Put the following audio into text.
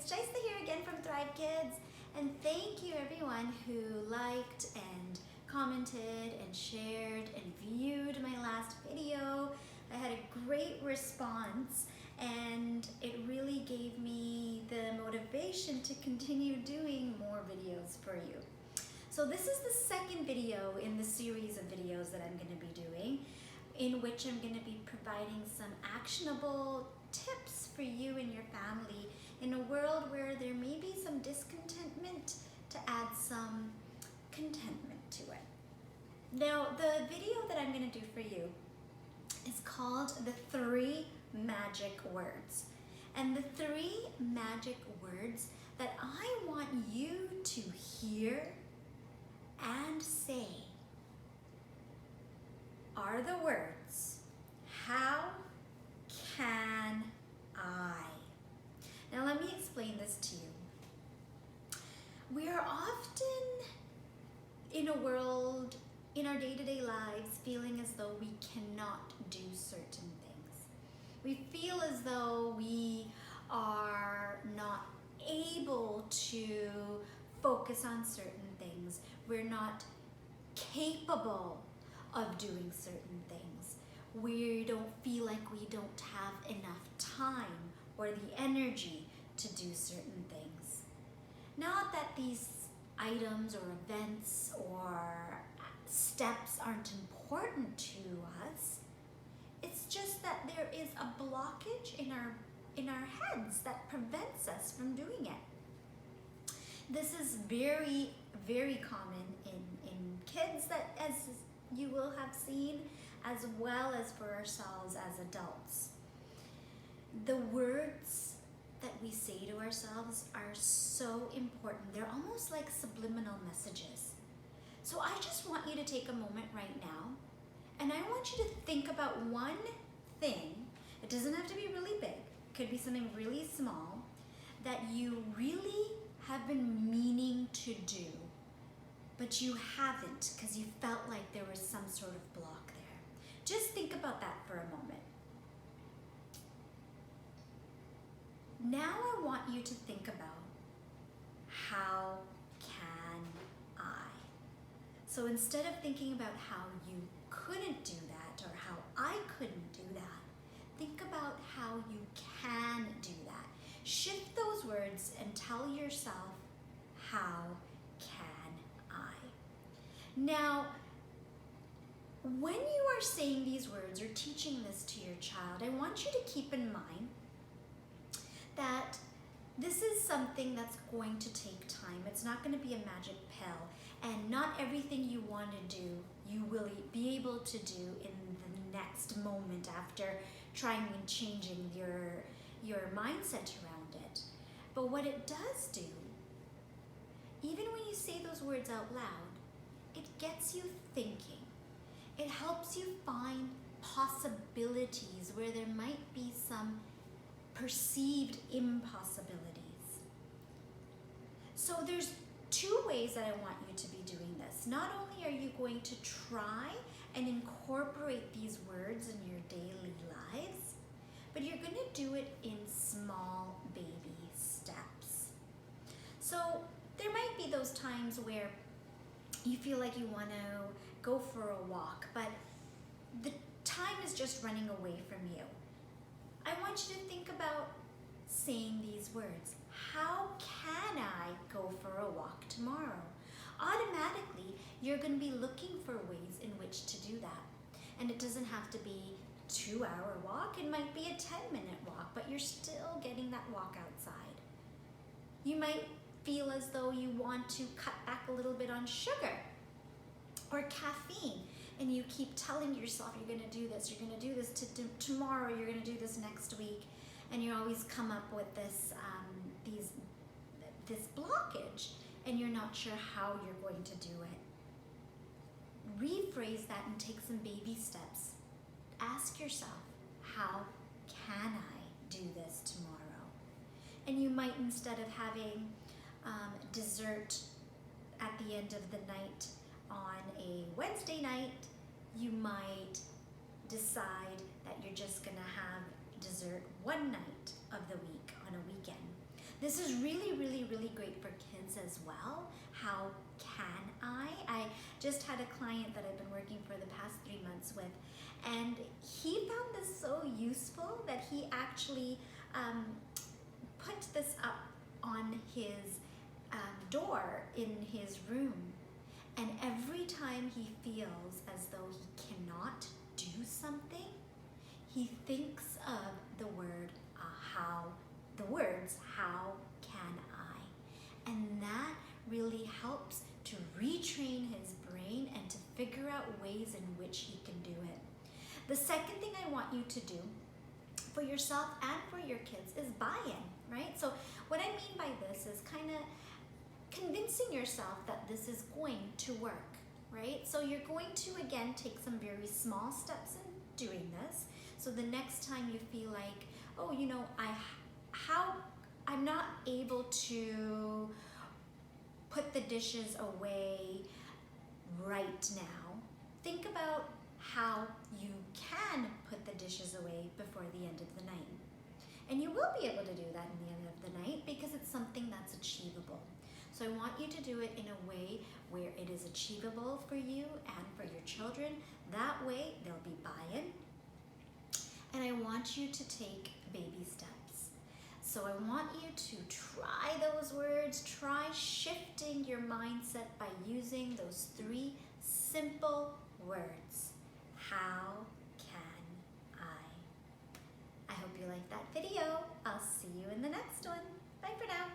It's Shaista here again from Thrive Kids, and thank you everyone who liked and commented and shared and viewed my last video. I had a great response and it really gave me the motivation to continue doing more videos for you. So this is the second video in the series of videos that I'm going to be doing, in which I'm going to be providing some actionable tips for you and your family in a world where there may be some discontentment, to add some contentment to it. Now, the video that I'm going to do for you is called The 3 Magic Words. And the 3 magic words that I want you to hear and say are the words, how can I? Now let me explain this to you. We are often in a world, in our day-to-day lives, feeling as though we cannot do certain things. We feel as though we are not able to focus on certain things. We're not capable of doing certain things. We don't feel like we don't have enough time or the energy to do certain things. Not that these items or events or steps aren't important to us. It's just that there is a blockage in our heads that prevents us from doing it. This is very, very common in kids, that as you will have seen, as well as for ourselves as adults. The words that we say to ourselves are so important. They're almost like subliminal messages. So I just want you to take a moment right now, and I want you to think about one thing. It doesn't have to be really big. It could be something really small that you really have been meaning to do, but you haven't because you felt like there was some sort of block there. Just think about that for a moment. Now I want you to think about, how can I? So instead of thinking about how you couldn't do that or how I couldn't do that, think about how you can do that. Shift those words and tell yourself, how can I? Now, when you are saying these words or teaching this to your child, I want you to keep in mind that this is something that's going to take time. It's not going to be a magic pill, and not everything you want to do you will be able to do in the next moment after trying and changing your mindset around it. But what it does do, even when you say those words out loud, it gets you thinking. It helps you find possibilities where there might be some perceived impossibilities. So there's 2 ways that I want you to be doing this. Not only are you going to try and incorporate these words in your daily lives, but you're going to do it in small baby steps. So there might be those times where you feel like you want to go for a walk, but the time is just running away from you. I want you to think about saying these words. How can I go for a walk tomorrow? Automatically, you're going to be looking for ways in which to do that. And it doesn't have to be a 2-hour walk. It might be a 10-minute walk, but you're still getting that walk outside. You might feel as though you want to cut back a little bit on sugar or caffeine, and you keep telling yourself you're going to do this, you're going to do this tomorrow, you're going to do this next week, and you always come up with this blockage, and you're not sure how you're going to do it. Rephrase that and take some baby steps. Ask yourself, how can I do this tomorrow? And you might, instead of having dessert at the end of the night on a Wednesday night, you might decide that you're just gonna have dessert one night of the week on a weekend. This is really, really, really great for kids as well. How can I? I just had a client that I've been working for the past 3 months with, and he found this so useful that he actually put this up on his door in his room. And every time he feels as though he cannot do something, he thinks of the words, how can I? And that really helps to retrain his brain and to figure out ways in which he can do it. The second thing I want you to do for yourself and for your kids is buy-in, right? So what I mean by this is kind of convincing yourself that this is going to work, right? So you're going to, again, take some very small steps in doing this. So the next time you feel like, oh, you know, I'm not able to put the dishes away right now, think about how you can put the dishes away before the end of the night. And you will be able to do that in the end of the night because it's something that's achievable. So I want you to do it in a way where it is achievable for you and for your children. That way there'll be buy-in. And I want you to take baby steps. So I want you to try those words, try shifting your mindset by using those 3 simple words. How can I? I hope you liked that video. I'll see you in the next one. Bye for now.